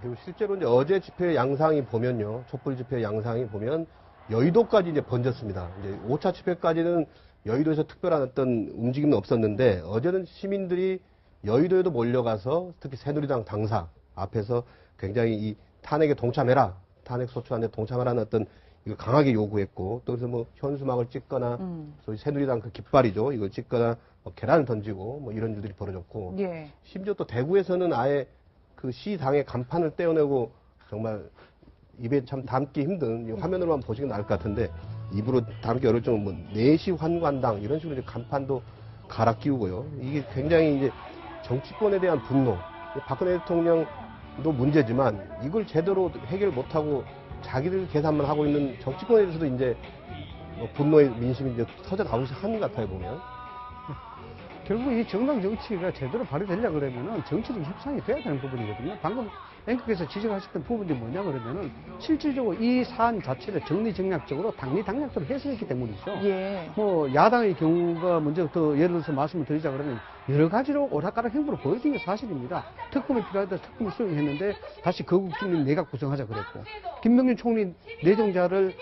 그리고 실제로 이제 어제 집회 양상이 보면요. 촛불 집회 양상이 보면 여의도까지 이제 번졌습니다. 이제 5차 집회까지는 여의도에서 특별한 어떤 움직임은 없었는데 어제는 시민들이 여의도에도 몰려가서 특히 새누리당 당사 앞에서 굉장히 이 탄핵에 동참해라. 탄핵 소추안에 동참하라는 어떤 이거 강하게 요구했고 또 그래서 뭐 현수막을 찍거나 소위 새누리당 그 깃발이죠. 이걸 찍거나 뭐 계란을 던지고 뭐 이런 일들이 벌어졌고 예. 심지어 또 대구에서는 아예 그 시당의 간판을 떼어내고 정말 입에 참 담기 힘든 이 화면으로만 보시긴 나을 것 같은데 입으로 담기 어려울 정도 뭐 내시 환관당 이런 식으로 이제 간판도 갈아 끼우고요. 이게 굉장히 이제 정치권에 대한 분노. 박근혜 대통령도 문제지만 이걸 제대로 해결 못하고 자기들 계산만 하고 있는 정치권에 대해서도 이제 뭐 분노의 민심이 이제 터져 나오기 시작하는 것 같아요, 보면. 결국 이 정당 정치가 제대로 발휘되려고 그러면은 정치적 협상이 돼야 되는 부분이거든요. 방금 앵커께서 지적하셨던 부분이 뭐냐 그러면은 실질적으로 이 사안 자체를 정리정략적으로 당리당략적으로 해석했기 때문이죠. 예. 뭐 야당의 경우가 먼저 더 예를 들어서 말씀을 드리자 그러면 여러 가지로 오락가락 행보를 보여준 게 사실입니다. 특검이 필요하다 특검을 수용했는데 다시 거국주민 내각 구성하자 그랬고 김명준 총리 내정자를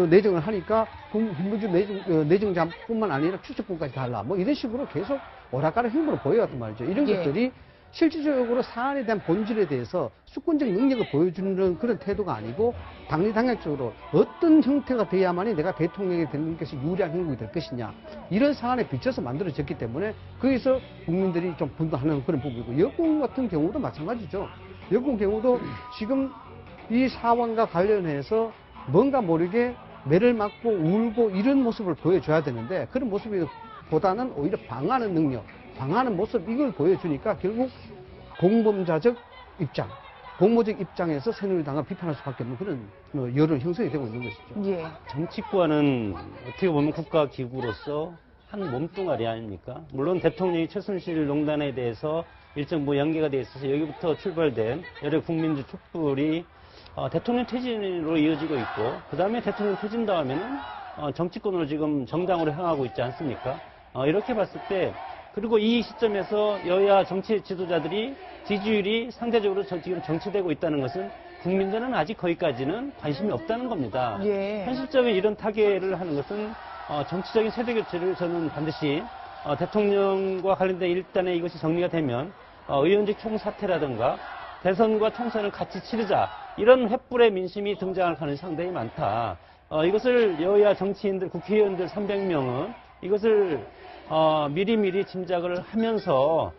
내정을 하니까 김명준 내정자뿐만 아니라 추천권까지 달라 뭐 이런 식으로 계속 오락가락 행보를 보여왔단 말이죠. 이런 예. 것들이 실질적으로 사안에 대한 본질에 대해서 수권적 능력을 보여주는 그런 태도가 아니고 당리당략적으로 어떤 형태가 돼야만이 내가 대통령이 되는 것이 유리한 행동이 될 것이냐 이런 사안에 비춰서 만들어졌기 때문에 거기서 국민들이 좀 분노하는 그런 부분이고 여권 같은 경우도 마찬가지죠. 여권 경우도 지금 이 사안과 관련해서 뭔가 모르게 매를 맞고 울고 이런 모습을 보여줘야 되는데 그런 모습보다는 오히려 방어하는 능력 방어하는 모습 이걸 보여주니까 결국 공범자적 입장, 공모적 입장에서 새누리당을 비판할 수밖에 없는 그런 여론 형성이 되고 있는 것이죠. 예. 정치권은 어떻게 보면 국가기구로서 한 몸뚱아리 아닙니까? 물론 대통령이 최순실 농단에 대해서 일정 연계가 돼 있어서 여기부터 출발된 여러 국민주 촛불이 대통령 퇴진으로 이어지고 있고 그 다음에 대통령 퇴진 다음에는 정치권으로 지금 정당으로 향하고 있지 않습니까? 이렇게 봤을 때 그리고 이 시점에서 여야 정치 지도자들이 지지율이 상대적으로 지금 정치되고 있다는 것은 국민들은 아직 거기까지는 관심이 없다는 겁니다. 예. 현실적인 이런 타결을 하는 것은 정치적인 세대교체를 저는 반드시 대통령과 관련된 일단에 이것이 정리가 되면 의원직 총사퇴라든가 대선과 총선을 같이 치르자 이런 횃불의 민심이 등장할 가능성이 상당히 많다. 이것을 여야 정치인들 국회의원들 300명은 이것을 미리미리 짐작을 하면서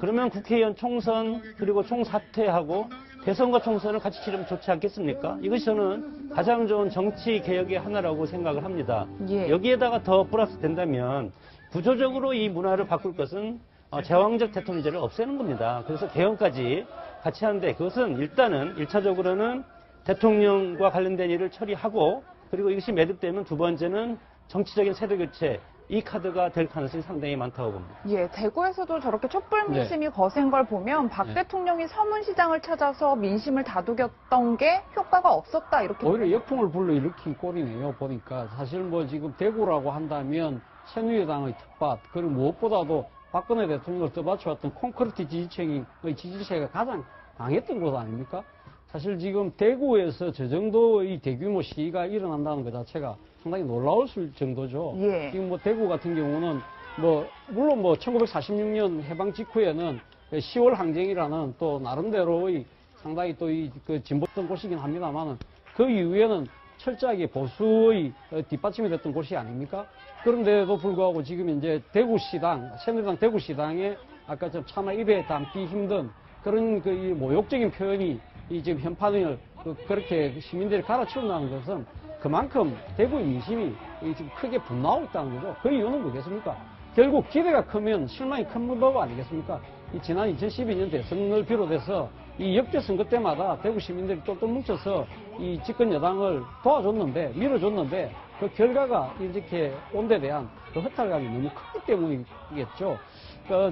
그러면 국회의원 총선 그리고 총사퇴하고 대선과 총선을 같이 치르면 좋지 않겠습니까? 이것이 저는 가장 좋은 정치 개혁의 하나라고 생각을 합니다. 예. 여기에다가 더 플러스 된다면 구조적으로 이 문화를 바꿀 것은 제왕적 대통령제를 없애는 겁니다. 그래서 개헌까지 같이 하는데 그것은 일단은 1차적으로는 대통령과 관련된 일을 처리하고 그리고 이것이 매듭되면 두 번째는 정치적인 세대교체 이 카드가 될 가능성이 상당히 많다고 봅니다. 예, 대구에서도 저렇게 촛불 민심이 거센 걸 보면 박 대통령이 서문시장을 찾아서 민심을 다독였던 게 효과가 없었다 이렇게 오히려 역풍을 불러일으킨 꼴이네요. 보니까 사실 뭐 지금 대구라고 한다면 새누리당의 텃밭 그리고 무엇보다도 박근혜 대통령을 떠받쳐왔던 콘크리트 지지층의 지지세가 가장 강했던 곳 아닙니까? 사실 지금 대구에서 저 정도의 대규모 시위가 일어난다는 것 자체가 상당히 놀라울 정도죠. 예. 지금 뭐 대구 같은 경우는 뭐 물론 뭐 1946년 해방 직후에는 10월 항쟁이라는 또 나름대로의 상당히 또 그 진보했던 곳이긴 합니다만은 그 이후에는 철저하게 보수의 뒷받침이 됐던 곳이 아닙니까? 그런데도 불구하고 지금 이제 대구시당, 새누리당 대구시당에 아까 좀 차마 입에 담기 힘든 그런 그 모욕적인 표현이 이 지금 현판을 그렇게 시민들이 갈아치운다는 것은 그만큼 대구의 민심이 지금 크게 분노하고 있다는 거죠. 그 이유는 뭐겠습니까? 결국 기대가 크면 실망이 큰 법 아니겠습니까? 이 지난 2012년 대선을 비롯해서 이 역대 선거 때마다 대구 시민들이 똘똘 뭉쳐서 이 집권 여당을 도와줬는데, 밀어줬는데 그 결과가 이렇게 온 데 대한 그 허탈감이 너무 크기 때문이겠죠.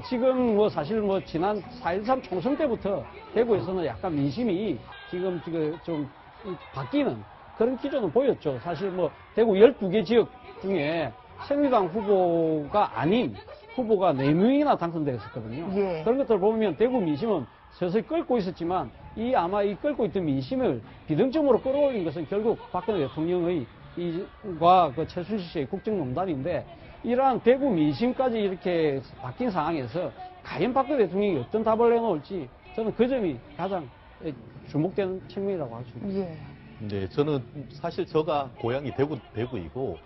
지금 뭐 사실 뭐 지난 4.13 총선 때부터 대구에서는 약간 민심이 지금 좀 바뀌는 그런 기조는 보였죠. 사실 뭐 대구 12개 지역 중에 새누리당 후보가 아닌 후보가 4명이나 당선되었었거든요. 예. 그런 것들을 보면 대구 민심은 서서히 끓고 있었지만 이 아마 이 끌고 있던 민심을 비등점으로 끌어올린 것은 결국 박근혜 대통령의 과 그 최순실 씨의 국정농단인데 이러한 대구 민심까지 이렇게 바뀐 상황에서 과연 박근혜 대통령이 어떤 답을 내놓을지 저는 그 점이 가장 주목되는 측면이라고 할 수 있습니다. 예. 네, 저는 사실 저가 고향이 대구이고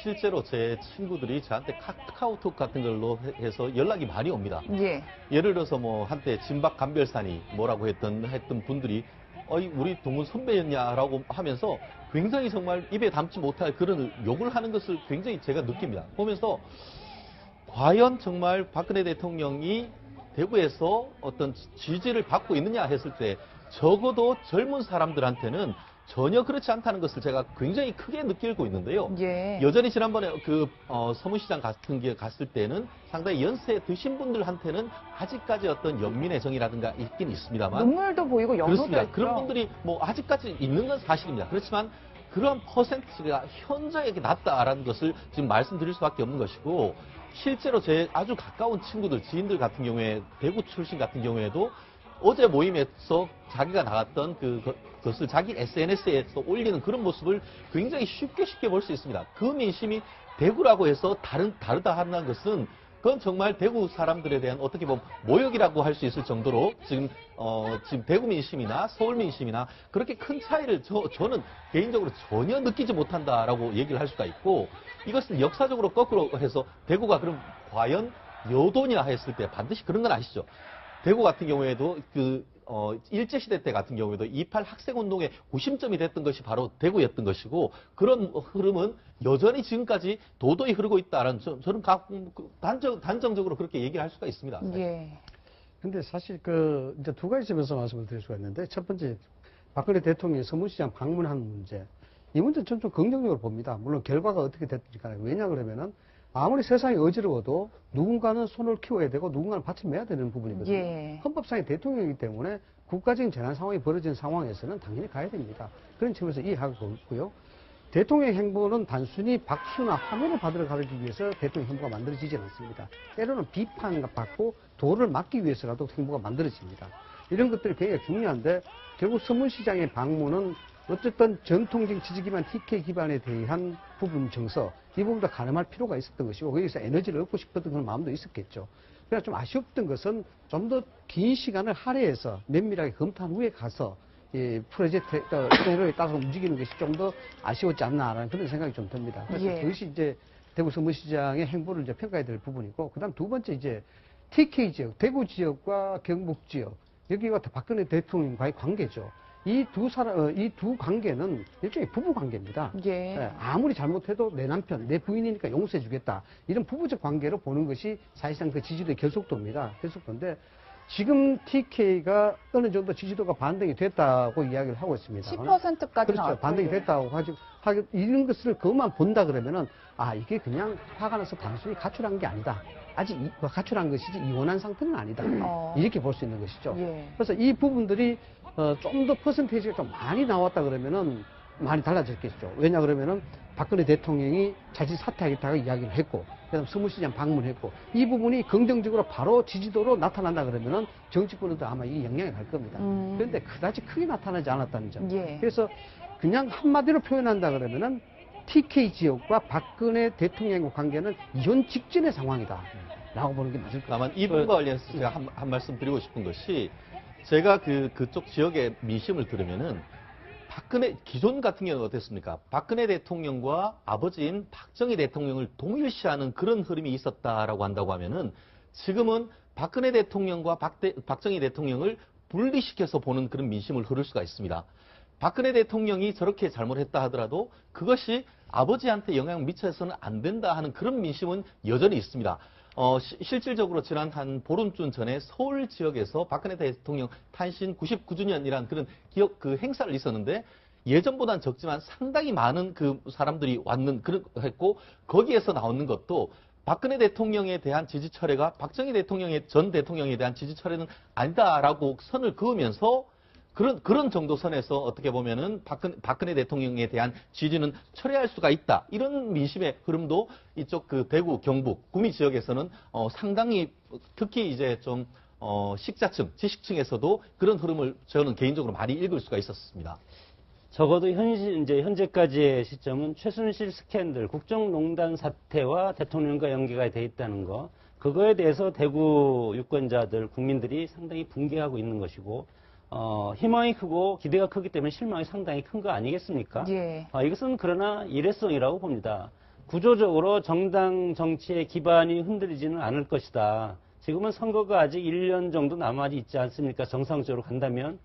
실제로 제 친구들이 저한테 카카오톡 같은 걸로 해서 연락이 많이 옵니다. 예. 예를 들어서 뭐 한때 진박 감별사니 뭐라고 했던 분들이 우리 동문 선배였냐라고 하면서 굉장히 정말 입에 담지 못할 그런 욕을 하는 것을 굉장히 제가 느낍니다. 보면서 과연 정말 박근혜 대통령이 대구에서 어떤 지지를 받고 있느냐 했을 때 적어도 젊은 사람들한테는 전혀 그렇지 않다는 것을 제가 굉장히 크게 느끼고 있는데요. 예. 여전히 지난번에 서문시장 같은 게 갔을 때는 상당히 연세 드신 분들한테는 아직까지 어떤 연민의 정이라든가 있긴 있습니다만 눈물도 보이고 연호도 그렇습니다. 있죠. 그런 분들이 뭐 아직까지 있는 건 사실입니다. 그렇지만 그런 퍼센트가 현저하게 낮다라는 것을 지금 말씀드릴 수밖에 없는 것이고 실제로 제 아주 가까운 친구들, 지인들 같은 경우에 대구 출신 같은 경우에도 어제 모임에서 자기가 나갔던 그것을 자기 SNS에서 올리는 그런 모습을 굉장히 쉽게 볼 수 있습니다. 그 민심이 대구라고 해서 다르다 한다는 것은 그건 정말 대구 사람들에 대한 어떻게 보면 모욕이라고 할 수 있을 정도로 지금 대구 민심이나 서울 민심이나 그렇게 큰 차이를 저는 개인적으로 전혀 느끼지 못한다라고 얘기를 할 수가 있고 이것을 역사적으로 거꾸로 해서 대구가 그럼 과연 여도냐 했을 때 반드시 그런 건 아시죠? 대구 같은 경우에도 일제시대 때 같은 경우에도 28 학생운동의 구심점이 됐던 것이 바로 대구였던 것이고 그런 흐름은 여전히 지금까지 도도히 흐르고 있다는 저는 단정적으로 그렇게 얘기를 할 수가 있습니다. 예. 근데 사실 이제 두 가지 점에서 말씀을 드릴 수가 있는데 첫 번째 박근혜 대통령이 서문시장 방문한 문제. 이 문제는 좀 긍정적으로 봅니다. 물론 결과가 어떻게 됐든지 간에. 왜냐 그러면은 아무리 세상이 어지러워도 누군가는 손을 키워야 되고 누군가는 밭을 매야 되는 부분이거든요. 예. 헌법상의 대통령이기 때문에 국가적인 재난 상황이 벌어진 상황에서는 당연히 가야 됩니다. 그런 측면에서 이해하고 있고요. 대통령 행보는 단순히 박수나 화면을 받으러 가기 위해서 대통령 행보가 만들어지지 않습니다. 때로는 비판을 받고 도를 막기 위해서라도 행보가 만들어집니다. 이런 것들이 굉장히 중요한데 결국 서문시장의 방문은 어쨌든 전통적 지지 기반 TK 기반에 대한 부분 정서 이 부분도 가늠할 필요가 있었던 것이고 거기서 에너지를 얻고 싶었던 그런 마음도 있었겠죠. 그래서 좀 아쉬웠던 것은 좀 더 긴 시간을 할애해서 면밀하게 검토한 후에 가서 이 프로젝트 행로에 따라서 움직이는 것이 좀 더 아쉬웠지 않나라는 그런 생각이 좀 듭니다. 그래서 예. 그것이 이제 대구 서문시장의 행보를 이제 평가해야 될 부분이고 그다음 두 번째 이제 TK 지역, 대구 지역과 경북 지역 여기가 박근혜 대통령과의 관계죠. 이 두 관계는 일종의 부부 관계입니다. 예. 예, 아무리 잘못해도 내 남편, 내 부인이니까 용서해주겠다. 이런 부부적 관계로 보는 것이 사실상 그 지지도의 결속도입니다. 결속도인데 지금 TK가 어느 정도 지지도가 반등이 됐다고 이야기를 하고 있습니다. 10%까지 그렇죠. 반등이 됐다고 하죠. 이런 것을 그것만 본다 그러면은 이게 그냥 화가 나서 단순히 가출한 게 아니다. 아직 가출한 것이지 이혼한 상태는 아니다. 이렇게 볼 수 있는 것이죠. 예. 그래서 이 부분들이 좀 더 퍼센테이지가 좀 많이 나왔다 그러면은 많이 달라졌겠죠. 왜냐 그러면은 박근혜 대통령이 자칫 사퇴하겠다고 이야기를 했고, 그다음 서문시장 방문했고, 이 부분이 긍정적으로 바로 지지도로 나타난다 그러면은 정치권에도 아마 이 영향이 갈 겁니다. 그런데 그다지 크게 나타나지 않았다는 점. 예. 그래서 그냥 한마디로 표현한다 그러면은 TK 지역과 박근혜 대통령과 관계는 이혼 직전의 상황이다. 라고 보는 게 맞을 것 같아요. 다만 이 부분과 관련해서 제가 한 말씀 드리고 싶은 것이 제가 그쪽 지역의 민심을 들으면은 기존 같은 경우는 어땠습니까? 박근혜 대통령과 아버지인 박정희 대통령을 동일시하는 그런 흐름이 있었다라고 한다고 하면은 지금은 박근혜 대통령과 박정희 대통령을 분리시켜서 보는 그런 민심을 흐를 수가 있습니다. 박근혜 대통령이 저렇게 잘못했다 하더라도 그것이 아버지한테 영향을 미쳐서는 안 된다 하는 그런 민심은 여전히 있습니다. 실질적으로 지난 한 보름쯤 전에 서울 지역에서 박근혜 대통령 탄신 99주년이라는 그런 행사를 있었는데 예전보다는 적지만 상당히 많은 그 사람들이 했고 거기에서 나오는 것도 박근혜 대통령에 대한 지지 철회가 박정희 전 대통령에 대한 지지 철회는 아니다라고 선을 그으면서 그런 정도 선에서 어떻게 보면은 박근혜 대통령에 대한 지지는 철회할 수가 있다. 이런 민심의 흐름도 이쪽 대구, 경북, 구미 지역에서는 상당히 특히 이제 좀 식자층, 지식층에서도 그런 흐름을 저는 개인적으로 많이 읽을 수가 있었습니다. 적어도 이제 현재까지의 시점은 최순실 스캔들, 국정농단 사태와 대통령과 연계가 돼 있다는 거, 그거에 대해서 대구 유권자들, 국민들이 상당히 붕괴하고 있는 것이고, 희망이 크고 기대가 크기 때문에 실망이 상당히 큰 거 아니겠습니까? 예. 이것은 그러나 일회성이라고 봅니다. 구조적으로 정당 정치의 기반이 흔들리지는 않을 것이다. 지금은 선거가 아직 1년 정도 남아 있지 않습니까? 정상적으로 간다면.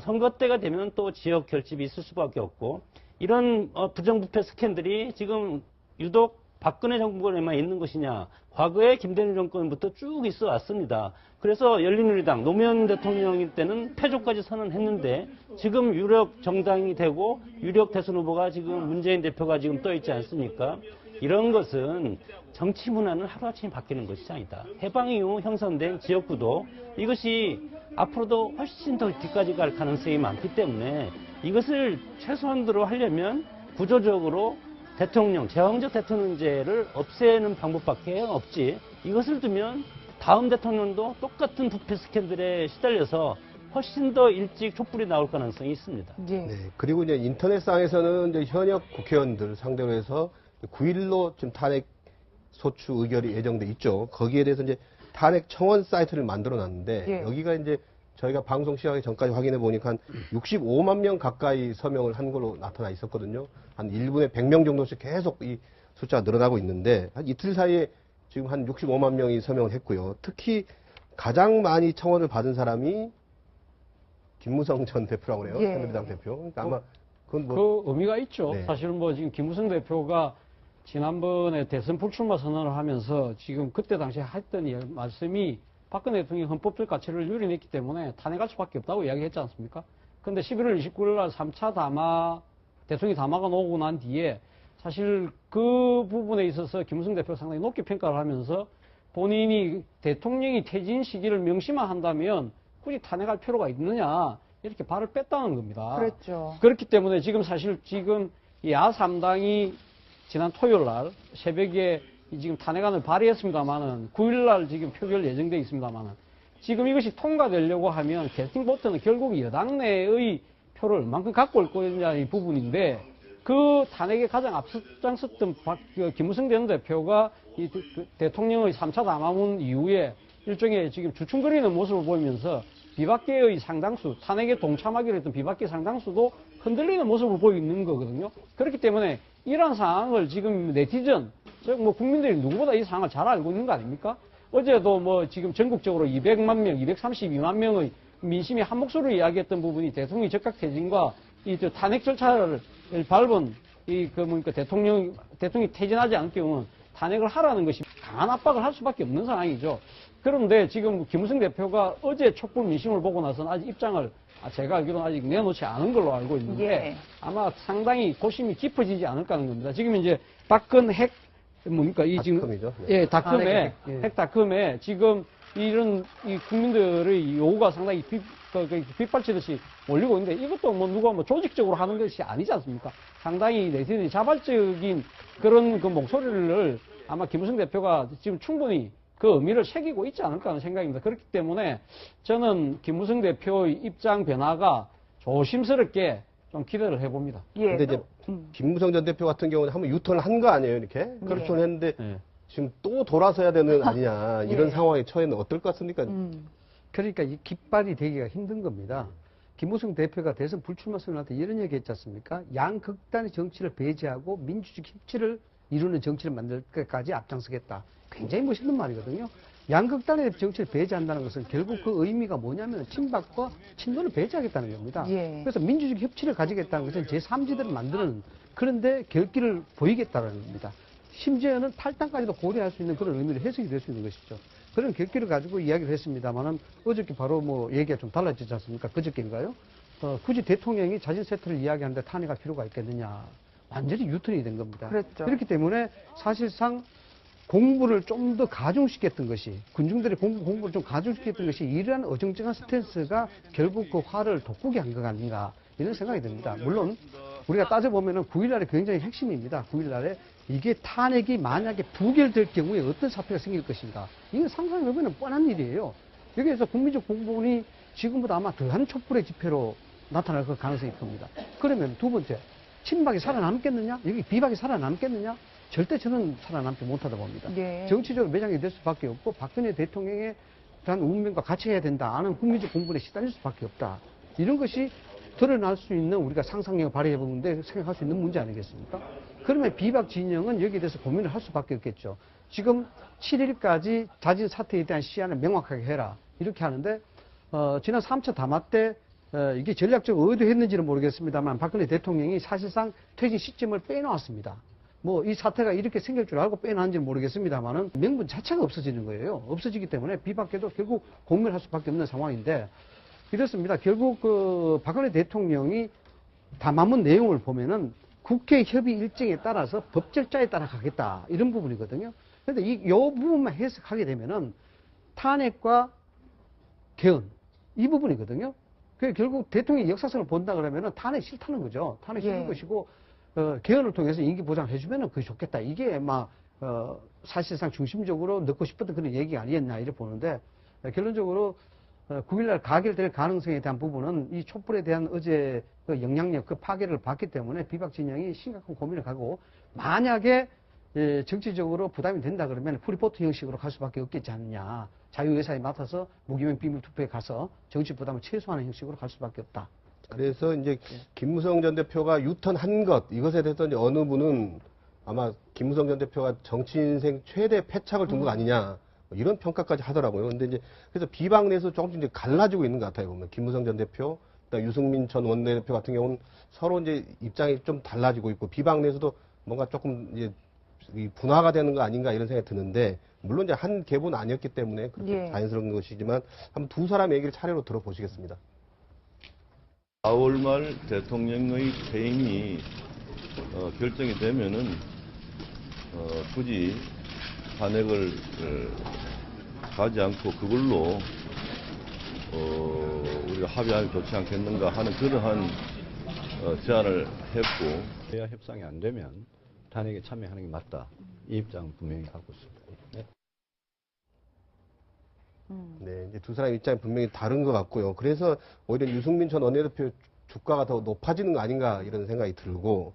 선거 때가 되면 또 지역 결집이 있을 수밖에 없고, 이런 부정부패 스캔들이 지금 유독 박근혜 정권에만 있는 것이냐, 과거에 김대중 정권부터 쭉 있어 왔습니다. 그래서 열린우리당, 노무현 대통령 때는 패조까지 선언했는데, 지금 유력 정당이 되고, 유력 대선 후보가 지금 문재인 대표가 지금 떠 있지 않습니까? 이런 것은 정치 문화는 하루아침에 바뀌는 것이 아니다. 해방 이후 형성된 지역구도 이것이 앞으로도 훨씬 더 뒤까지 갈 가능성이 많기 때문에 이것을 최소한으로 하려면 구조적으로 대통령, 제왕적 대통령제를 없애는 방법밖에 없지. 이것을 두면 다음 대통령도 똑같은 부패 스캔들에 시달려서 훨씬 더 일찍 촛불이 나올 가능성이 있습니다. 예. 네, 그리고 이제 인터넷상에서는 이제 현역 국회의원들 상대로 해서 9일로 지금 탄핵 소추 의결이 예정돼 있죠. 거기에 대해서 이제 탄핵 청원 사이트를 만들어 놨는데 예. 여기가 이제 저희가 방송 시작하기 전까지 확인해 보니까 한 65만 명 가까이 서명을 한 걸로 나타나 있었거든요. 한 1분에 100명 정도씩 계속 이 숫자가 늘어나고 있는데 한 이틀 사이에 지금 한 65만 명이 서명을 했고요. 특히 가장 많이 청원을 받은 사람이 김무성 전 대표라고 그래요. 예. 새누리당 대표. 그러니까 아마 그건 뭐 그 의미가 있죠. 네. 사실은 뭐 지금 김무성 대표가 지난번에 대선 불출마 선언을 하면서 지금 그때 당시에 했던 말씀이 박근혜 대통령이 헌법적 가치를 유린했기 때문에 탄핵할 수밖에 없다고 이야기했지 않습니까? 근데 11월 29일 날 3차 담화, 대통령이 담화가 나오고 난 뒤에 사실 그 부분에 있어서 김무성 대표가 상당히 높게 평가를 하면서 본인이 대통령이 퇴진 시기를 명시만 한다면 굳이 탄핵할 필요가 있느냐 이렇게 발을 뺐다는 겁니다. 그렇죠. 그렇기 때문에 지금 사실 지금 야3당이 지난 토요일 날 새벽에 지금 탄핵안을 발의했습니다만은 9일 날 지금 표결 예정돼 있습니다만은 지금 이것이 통과되려고 하면 캐스팅 보트는 결국 여당 내의 표를 얼만큼 갖고 올 거냐의 부분인데 그 탄핵에 가장 앞장섰던 김무성 전 대표가 이 대통령의 3차 담화문 이후에 일종의 지금 주춤거리는 모습을 보이면서 비박계의 상당수, 탄핵에 동참하기로 했던 비박계 상당수도 흔들리는 모습을 보이는 거거든요. 그렇기 때문에 이러한 상황을 지금 네티즌, 즉 뭐 국민들이 누구보다 이 상황을 잘 알고 있는 거 아닙니까? 어제도 뭐 지금 전국적으로 200만 명, 232만 명의 민심이 한 목소리로 이야기했던 부분이 대통령이 즉각 퇴진과 이 탄핵 절차를 밟은 대통령이 퇴진하지 않을 경우는 탄핵을 하라는 것이 강한 압박을 할 수밖에 없는 상황이죠. 그런데 지금 김무성 대표가 어제 촛불 민심을 보고 나서는 아직 입장을 제가 알기로는 아직 내놓지 않은 걸로 알고 있는데 예. 아마 상당히 고심이 깊어지지 않을까 하는 겁니다. 지금 이제 박근 핵 뭡니까 이 지금 닷컴이죠. 예 닷컴에 예. 핵닷컴에 지금 이런 이 국민들의 요구가 상당히 빗발치듯이 몰리고 있는데 이것도 뭐 누가 뭐 조직적으로 하는 것이 아니지 않습니까? 상당히 네티즌이 자발적인 그런 그 목소리를 아마 김무성 대표가 지금 충분히 그 의미를 새기고 있지 않을까 하는 생각입니다. 그렇기 때문에 저는 김무성 대표의 입장 변화가 조심스럽게 좀 기대를 해봅니다. 예. 근데 이제 김무성 전 대표 같은 경우는 한번 유턴을 한 거 아니에요, 이렇게? 그렇죠 했는데 네. 지금 또 돌아서야 되는 거 아니냐 이런 예. 상황에 처해는 어떨 것 같습니까? 그러니까 이 깃발이 되기가 힘든 겁니다. 김무성 대표가 대선 불출마 선언할 때 이런 얘기 했지 않습니까? 양극단의 정치를 배제하고 민주주의 협치를 이루는 정치를 만들 때까지 앞장서겠다. 굉장히 멋있는 말이거든요. 양극단의 정치를 배제한다는 것은 결국 그 의미가 뭐냐면 친박과 친노를 배제하겠다는 겁니다. 예. 그래서 민주주의 협치를 가지겠다는 것은 제3지대를 만드는 그런데 결기를 보이겠다는 겁니다. 심지어는 탈당까지도 고려할 수 있는 그런 의미로 해석이 될 수 있는 것이죠. 그런 결기를 가지고 이야기를 했습니다만은 어저께 바로 뭐 얘기가 좀 달라지지 않습니까? 그저께인가요? 굳이 대통령이 자진 세트를 이야기하는데 탄핵할 필요가 있겠느냐. 완전히 유턴이 된 겁니다. 그랬죠. 그렇기 때문에 사실상 공부를 좀 더 가중시켰던 것이 군중들의 공부를 좀 가중시켰던 것이 이러한 어정쩡한 스탠스가 결국 그 화를 돋구게 한 것 아닌가 이런 생각이 듭니다. 물론 우리가 따져보면은 9일날에 굉장히 핵심입니다. 9일날에 이게 탄핵이 만약에 부결될 경우에 어떤 사태가 생길 것인가 이건 상상해보면 뻔한 일이에요. 여기에서 국민적 공분이 지금보다 아마 더한 촛불의 집회로 나타날 그 가능성이 큽니다. 그러면 두 번째, 친박이 살아남겠느냐? 여기 비박이 살아남겠느냐? 절대 저는 살아남지 못하다 봅니다. 예. 정치적으로 매장이 될 수밖에 없고 박근혜 대통령에 대한 운명과 같이 해야 된다 하는 국민적 공분에 시달릴 수밖에 없다. 이런 것이 드러날 수 있는 우리가 상상력을 발휘해 보는데 생각할 수 있는 문제 아니겠습니까? 그러면 비박 진영은 여기에 대해서 고민을 할 수밖에 없겠죠. 지금 7일까지 자진 사퇴에 대한 시한을 명확하게 해라. 이렇게 하는데 지난 3차 담화 때 이게 전략적으로 의도했는지는 모르겠습니다만 박근혜 대통령이 사실상 퇴진 시점을 빼놓았습니다. 뭐 이 사태가 이렇게 생길 줄 알고 빼놨는지는 모르겠습니다만은 명분 자체가 없어지는 거예요. 없어지기 때문에 비박계도 결국 고민을 할 수밖에 없는 상황인데 이렇습니다. 결국 그 박근혜 대통령이 담화문 내용을 보면은 국회 협의 일정에 따라서 법 절차에 따라 가겠다 이런 부분이거든요. 그런데 이 부분만 해석하게 되면은 탄핵과 개헌 이 부분이거든요. 그 결국 대통령의 역사성을 본다 그러면은 탄핵 싫다는 거죠. 탄핵 싫은 예. 것이고 개헌을 통해서 임기 보장을 해주면은 그게 좋겠다. 이게 사실상 중심적으로 넣고 싶었던 그런 얘기가 아니었나 이렇게 보는데 결론적으로 9일날 가결될 가능성에 대한 부분은 이 촛불에 대한 어제 그 영향력, 그 파괴를 봤기 때문에 비박 진영이 심각한 고민을 가고 만약에 정치적으로 부담이 된다 그러면 프리포트 형식으로 갈 수밖에 없겠지 않느냐. 자유의사에 맡아서 무기명 비밀 투표에 가서 정치 부담을 최소화하는 형식으로 갈 수밖에 없다. 그래서 이제 김무성 전 대표가 유턴한 것, 이것에 대해서 이제 어느 분은 아마 김무성 전 대표가 정치 인생 최대 패착을 둔 것 아니냐. 이런 평가까지 하더라고요. 근데 이제 그래서 비박 내에서 조금씩 이제 갈라지고 있는 것 같아요. 보면 김무성 전 대표, 그다음 유승민 전 원내대표 같은 경우는 서로 이제 입장이 좀 달라지고 있고 비박 내에서도 뭔가 조금 이제 이 분화가 되는 거 아닌가 이런 생각이 드는데 물론 이제 한 계보는 아니었기 때문에 그렇게 예. 자연스러운 것이지만 한번 두 사람의 얘기를 차례로 들어보시겠습니다. 4월 말 대통령의 퇴임이 결정이 되면은 굳이 탄핵을 가지 않고 그걸로 우리가 합의하면 좋지 않겠는가 하는 그러한 제안을 했고 대화 협상이 안 되면 탄핵에 참여하는 게 맞다. 이 입장은 분명히 갖고 있습니다. 네. 네, 이제 두 사람의 입장이 분명히 다른 것 같고요. 그래서 오히려 유승민 전 원내대표 주가가 더 높아지는 거 아닌가 이런 생각이 들고,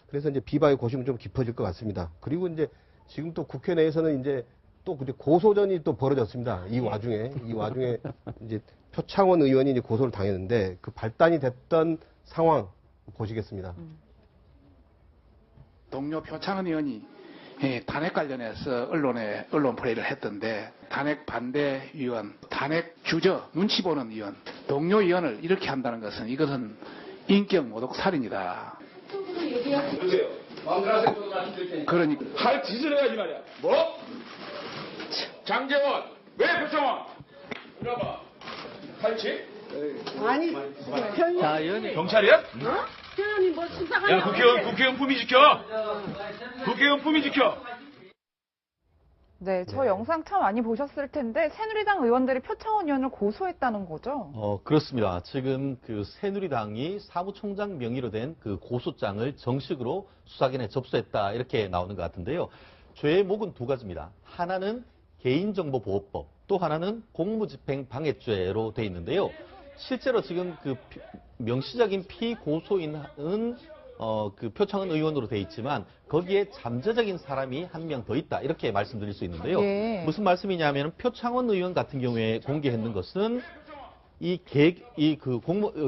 그래서 이제 비박의 고심은 좀 깊어질 것 같습니다. 그리고 이제 지금 또 국회 내에서는 이제 또 근데 고소전이 또 벌어졌습니다. 이 와중에 이제 표창원 의원이 이제 고소를 당했는데 그 발단이 됐던 상황 보시겠습니다. 동료 표창원 의원이 탄핵 관련해서 언론 플레이를 했던데 탄핵 반대 위원, 탄핵 주저, 눈치 보는 의원, 동료 의원을 이렇게 한다는 것은 이것은 인격 모독 살인이다. 보세요. 마음대로 하세요. 저도 말씀드릴 테니까. 그러니까 할 짓을 해야지 말이야. 뭐? 장재원, 왜 표창원? 이러봐. 탈취? 아니, 자, 의원님. 경찰이야? 표현이 뭐 수사가 야, 국회의원 품위 지켜. 국회의원 품위 지켜. 네, 저 영상 참 많이 보셨을 텐데 새누리당 의원들이 표창원 의원을 고소했다는 거죠? 그렇습니다. 지금 그 새누리당이 사무총장 명의로 된 그 고소장을 정식으로 수사기관에 접수했다 이렇게 나오는 것 같은데요. 죄목은 두 가지입니다. 하나는 개인정보보호법, 또 하나는 공무집행방해죄로 돼 있는데요. 실제로 지금 그 명시적인 피고소인은 그 표창원 의원으로 돼 있지만 거기에 잠재적인 사람이 한 명 더 있다 이렇게 말씀드릴 수 있는데요. 예. 무슨 말씀이냐면 표창원 의원 같은 경우에 공개했는 것은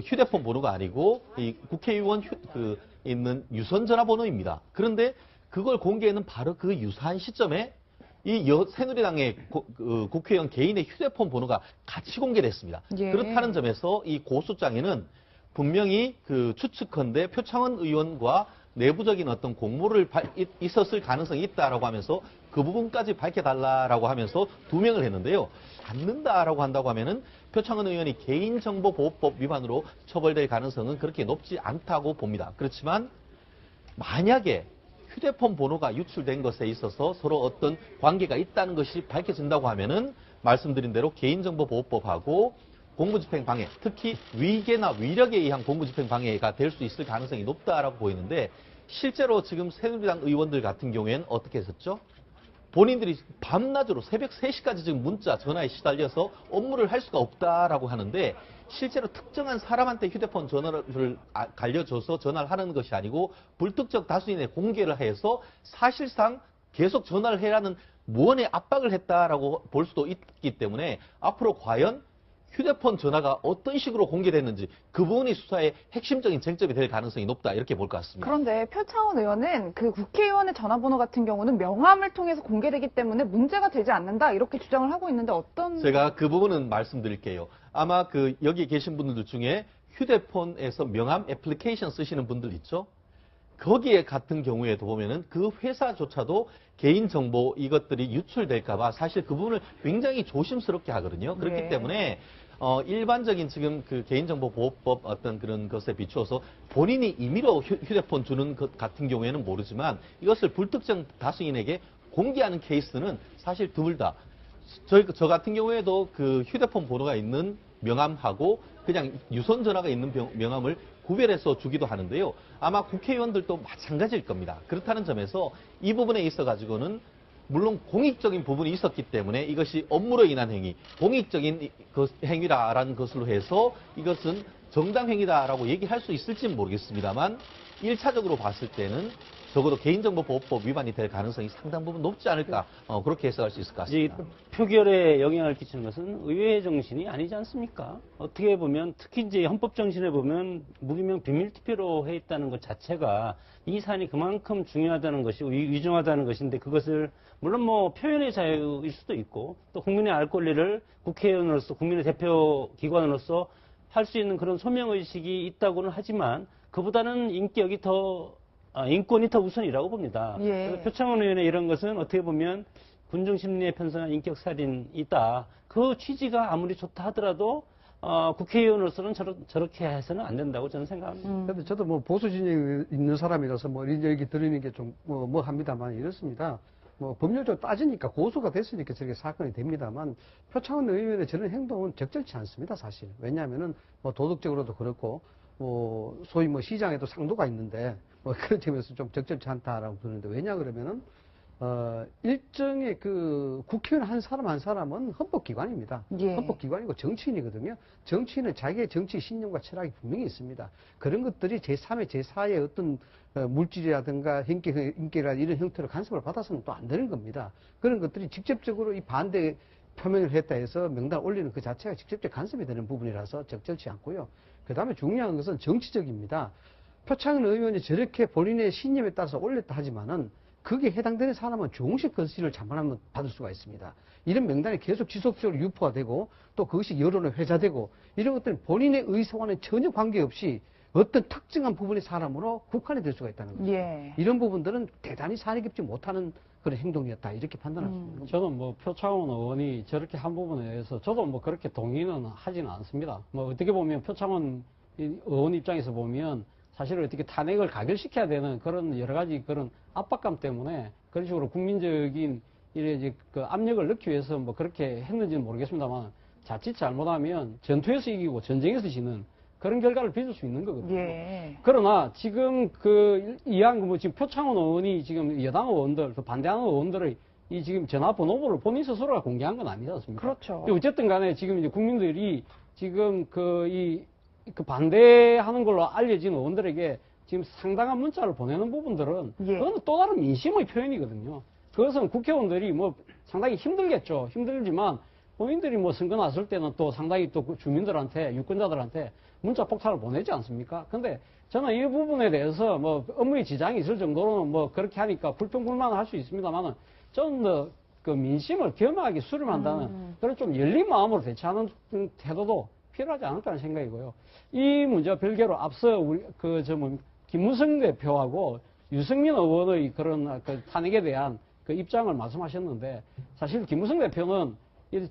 휴대폰 번호가 아니고 이 국회의원 있는 유선 전화번호입니다. 그런데 그걸 공개하는 바로 그 유사한 시점에 이 새누리당의 국회의원 개인의 휴대폰 번호가 같이 공개됐습니다. 예. 그렇다는 점에서 이 고소장에는 분명히 그 추측컨대 표창원 의원과 내부적인 어떤 공모를 있었을 가능성이 있다라고 하면서 그 부분까지 밝혀달라라고 하면서 2명을 했는데요. 않는다라고 한다고 하면은 표창원 의원이 개인정보보호법 위반으로 처벌될 가능성은 그렇게 높지 않다고 봅니다. 그렇지만 만약에 휴대폰 번호가 유출된 것에 있어서 서로 어떤 관계가 있다는 것이 밝혀진다고 하면은 말씀드린 대로 개인정보보호법하고 공무집행방해, 특히 위계나 위력에 의한 공무집행방해가 될 수 있을 가능성이 높다라고 보이는데 실제로 지금 새누리당 의원들 같은 경우에는 어떻게 했었죠? 본인들이 밤낮으로 새벽 3시까지 지금 문자, 전화에 시달려서 업무를 할 수가 없다라고 하는데 실제로 특정한 사람한테 휴대폰 전화를 갈려줘서 전화를 하는 것이 아니고 불특정 다수인의 공개를 해서 사실상 계속 전화를 해라는 무언의 압박을 했다라고 볼 수도 있기 때문에 앞으로 과연 휴대폰 전화가 어떤 식으로 공개됐는지 그 부분이 수사의 핵심적인 쟁점이 될 가능성이 높다 이렇게 볼 것 같습니다. 그런데 표창원 의원은 그 국회의원의 전화번호 같은 경우는 명함을 통해서 공개되기 때문에 문제가 되지 않는다 이렇게 주장을 하고 있는데 어떤 제가 그 부분은 말씀드릴게요. 아마 그 여기 계신 분들 중에 휴대폰에서 명함 애플리케이션 쓰시는 분들 있죠? 거기에 같은 경우에도 보면은 그 회사조차도 개인정보 이것들이 유출될까봐 사실 그 부분을 굉장히 조심스럽게 하거든요. 그렇기 네. 때문에 일반적인 지금 그 개인정보보호법 어떤 그런 것에 비추어서 본인이 임의로 휴대폰 주는 것 같은 경우에는 모르지만 이것을 불특정 다수인에게 공개하는 케이스는 사실 드물다. 저 같은 경우에도 그 휴대폰 번호가 있는 명함하고 그냥 유선 전화가 있는 명함을 구별해서 주기도 하는데요. 아마 국회의원들도 마찬가지일 겁니다. 그렇다는 점에서 이 부분에 있어 가지고는 물론 공익적인 부분이 있었기 때문에 이것이 업무로 인한 행위, 공익적인 행위라는 것으로 해서 이것은 정당 행위다라고 얘기할 수 있을지는 모르겠습니다만 1차적으로 봤을 때는 적어도 개인정보보호법 위반이 될 가능성이 상당 부분 높지 않을까 그렇게 해석할 수 있을 것 같습니다. 표결에 영향을 끼치는 것은 의회의 정신이 아니지 않습니까? 어떻게 보면 특히 이제 헌법 정신에 보면 무기명 비밀 투표로 해 있다는 것 자체가 이 사안이 그만큼 중요하다는 것이 위중하다는 것인데 그것을 물론 뭐 표현의 자유일 수도 있고 또 국민의 알 권리를 국회의원으로서 국민의 대표 기관으로서 할 수 있는 그런 소명의식이 있다고는 하지만 그보다는 인권이 더 우선이라고 봅니다. 예. 그래서 표창원 의원의 이런 것은 어떻게 보면 군중 심리에 편성한 인격살인이다. 그 취지가 아무리 좋다 하더라도 국회의원으로서는 저렇게 해서는 안 된다고 저는 생각합니다. 그런데 저도 뭐 보수 진영에 있는 사람이라서 뭐 이런 얘기 들으는 게 좀 뭐 합니다만 이렇습니다. 뭐 법률적으로 따지니까 고소가 됐으니까 저렇게 사건이 됩니다만 표창원 의원의 저런 행동은 적절치 않습니다, 사실. 왜냐하면은 뭐 도덕적으로도 그렇고 뭐 소위 뭐 시장에도 상도가 있는데 뭐 그런 점에서 좀 적절치 않다라고 보는데 왜냐 그러면은 일정의 그 국회의원 한 사람은 헌법기관입니다. 예. 헌법기관이고 정치인이거든요. 정치인은 자기의 정치 신념과 철학이 분명히 있습니다. 그런 것들이 제3의 제4의 어떤 물질이라든가 인격이라든가 이런 형태로 간섭을 받아서는 또 안 되는 겁니다. 그런 것들이 직접적으로 이 반대 표명을 했다 해서 명단 올리는 그 자체가 직접적 간섭이 되는 부분이라서 적절치 않고요. 그 다음에 중요한 것은 정치적입니다. 표창원 의원이 저렇게 본인의 신념에 따라서 올렸다 하지만은 그게 해당되는 사람은 조금씩 건실을 잘못하면 받을 수가 있습니다. 이런 명단이 계속 지속적으로 유포가 되고 또 그것이 여론에 회자되고 이런 것들은 본인의 의사와는 전혀 관계없이 어떤 특정한 부분의 사람으로 국한이 될 수가 있다는 거죠. 예. 이런 부분들은 대단히 사리 깊지 못하는 그런 행동이었다 이렇게 판단할 수 있는 겁니다. 저는 뭐 표창원 의원이 저렇게 한 부분에 대해서 저도 뭐 그렇게 동의는 하지는 않습니다. 뭐 어떻게 보면 표창원 의원 입장에서 보면 사실 어떻게 탄핵을 가결시켜야 되는 그런 여러 가지 그런 압박감 때문에 그런 식으로 국민적인 이제 그 압력을 넣기 위해서 뭐 그렇게 했는지는 모르겠습니다만 자칫 잘못하면 전투에서 이기고 전쟁에서 지는 그런 결과를 빚을 수 있는 거거든요. 예. 그러나 지금 지금 표창원 의원이 지금 여당 의원들, 또 반대하는 의원들의 이 지금 전화번호를 본인 스스로가 공개한 건 아니지 않습니까? 그렇죠. 어쨌든 간에 지금 이제 국민들이 지금 반대하는 걸로 알려진 의원들에게 지금 상당한 문자를 보내는 부분들은 예. 그건 또 다른 민심의 표현이거든요. 그것은 국회의원들이 뭐 상당히 힘들겠죠. 힘들지만 본인들이 뭐 선거 났을 때는 또 상당히 또 주민들한테, 유권자들한테 문자 폭탄을 보내지 않습니까? 근데 저는 이 부분에 대해서 뭐 업무에 지장이 있을 정도로는 뭐 그렇게 하니까 불평불만을 할 수 있습니다만은 저는 그 민심을 겸허하게 수렴한다는 그런 좀 열린 마음으로 대처하는 태도도 필요하지 않을까라는 생각이고요. 이 문제와 별개로 앞서 우리 김무성 대표하고 유승민 의원의 그런 그 탄핵에 대한 그 입장을 말씀하셨는데 사실 김무성 대표는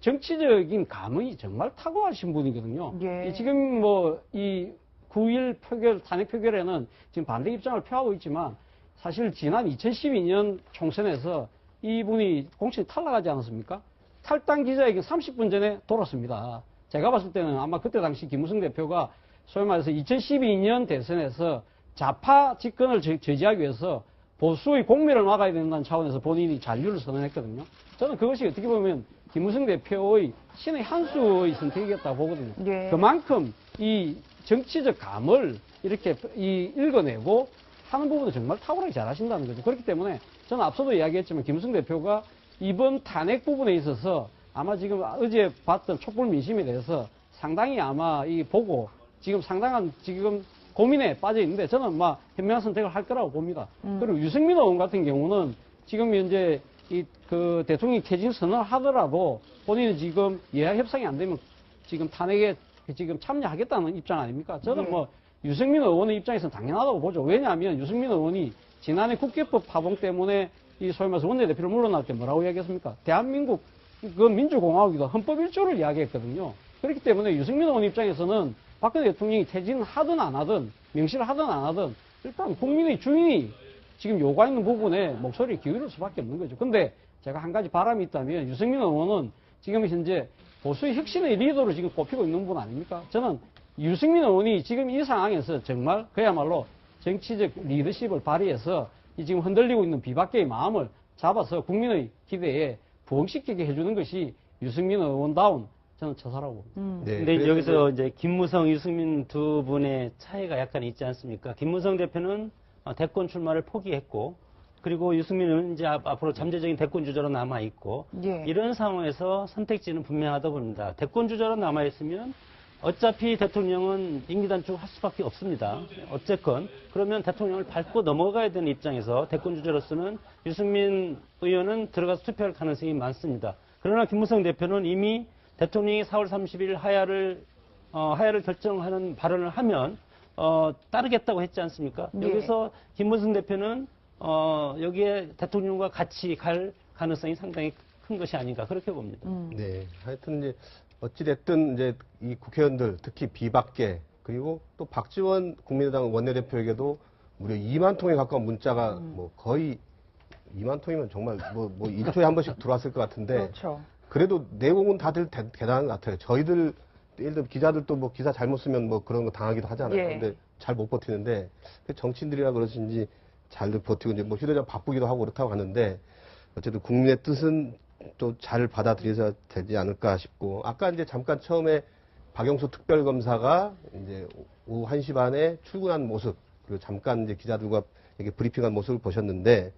정치적인 감흥이 정말 탁월하신 분이거든요. 예. 지금 뭐 이 9일 탄핵 표결에는 지금 반대 입장을 표하고 있지만 사실 지난 2012년 총선에서 이분이 공천이 탈락하지 않았습니까? 탈당 기자회견 30분 전에 돌았습니다. 제가 봤을 때는 아마 그때 당시 김무성 대표가 소위 말해서 2012년 대선에서 좌파 집권을 저지하기 위해서 보수의 공멸을 막아야 된다는 차원에서 본인이 잔류를 선언했거든요. 저는 그것이 어떻게 보면 김무성 대표의 신의 한 수의 선택이었다고 보거든요. 예. 그만큼 이 정치적 감을 이렇게 읽어내고 하는 부분은 정말 탁월하게 잘하신다는 거죠. 그렇기 때문에 저는 앞서도 이야기했지만 김무성 대표가 이번 탄핵 부분에 있어서 아마 지금 어제 봤던 촛불 민심에 대해서 상당히 아마 보고 지금 상당한 지금 고민에 빠져 있는데 저는 막 현명한 선택을 할 거라고 봅니다. 그리고 유승민 의원 같은 경우는 지금 현재 그 대통령이 퇴진 선언을 하더라도 본인은 지금 예약 협상이 안 되면 지금 탄핵에 지금 참여하겠다는 입장 아닙니까? 저는 뭐 유승민 의원의 입장에서는 당연하다고 보죠. 왜냐하면 유승민 의원이 지난해 국회법 파봉 때문에 이 소위 말해서 원내대표를 물러날 때 뭐라고 이야기했습니까? 대한민국 그 민주공화국이다. 헌법 1조를 이야기했거든요. 그렇기 때문에 유승민 의원 입장에서는 박근혜 대통령이 퇴진하든 안 하든 명시를 하든 안 하든 일단 국민의 주인이 지금 요구하는 부분에 목소리를 기울일 수밖에 없는 거죠. 근데 제가 한 가지 바람이 있다면 유승민 의원은 지금 현재 보수의 혁신의 리더로 지금 꼽히고 있는 분 아닙니까? 저는 유승민 의원이 지금 이 상황에서 정말 그야말로 정치적 리더십을 발휘해서 이 지금 흔들리고 있는 비박계의 마음을 잡아서 국민의 기대에 부응시키게 해주는 것이 유승민 의원다운 저는 처사라고 봅니다. 네, 근데 여기서 이제 김무성, 유승민 두 분의 차이가 약간 있지 않습니까? 김무성 대표는 대권 출마를 포기했고, 그리고 유승민은 이제 앞으로 잠재적인 대권 주자로 남아 있고, 예. 이런 상황에서 선택지는 분명하다 봅니다. 대권 주자로 남아 있으면 어차피 대통령은 임기 단축할 수밖에 없습니다. 어쨌건 그러면 대통령을 밟고 넘어가야 되는 입장에서 대권 주자로서는 유승민 의원은 들어가서 투표할 가능성이 많습니다. 그러나 김무성 대표는 이미 대통령이 4월 30일 하야를 결정하는 발언을 하면 따르겠다고 했지 않습니까? 네. 여기서 김무성 대표는 여기에 대통령과 같이 갈 가능성이 상당히 큰 것이 아닌가 그렇게 봅니다. 네, 하여튼 이제 어찌됐든 이제 이 국회의원들 특히 비박계 그리고 또 박지원 국민의당 원내대표에게도 무려 2만 통에 가까운 문자가 뭐 거의 2만 통이면 정말 뭐 1초에 한 번씩 들어왔을 것 같은데 그렇죠. 그래도 내용은 다들 대단한 것 같아요. 저희들 예를 들어 기자들도 뭐 기사 잘못 쓰면 뭐 그런 거 당하기도 하잖아요. 예. 근데 잘 못 버티는데 정치인들이라 그러신지 잘들 버티고 이제 뭐 휴대전 바쁘기도 하고 그렇다고 하는데 어쨌든 국민의 뜻은 또 잘 받아들여야 되지 않을까 싶고 아까 이제 잠깐 처음에 박영수 특별검사가 이제 오후 1시 반에 출근한 모습 그리고 잠깐 이제 기자들과 이렇게 브리핑한 모습을 보셨는데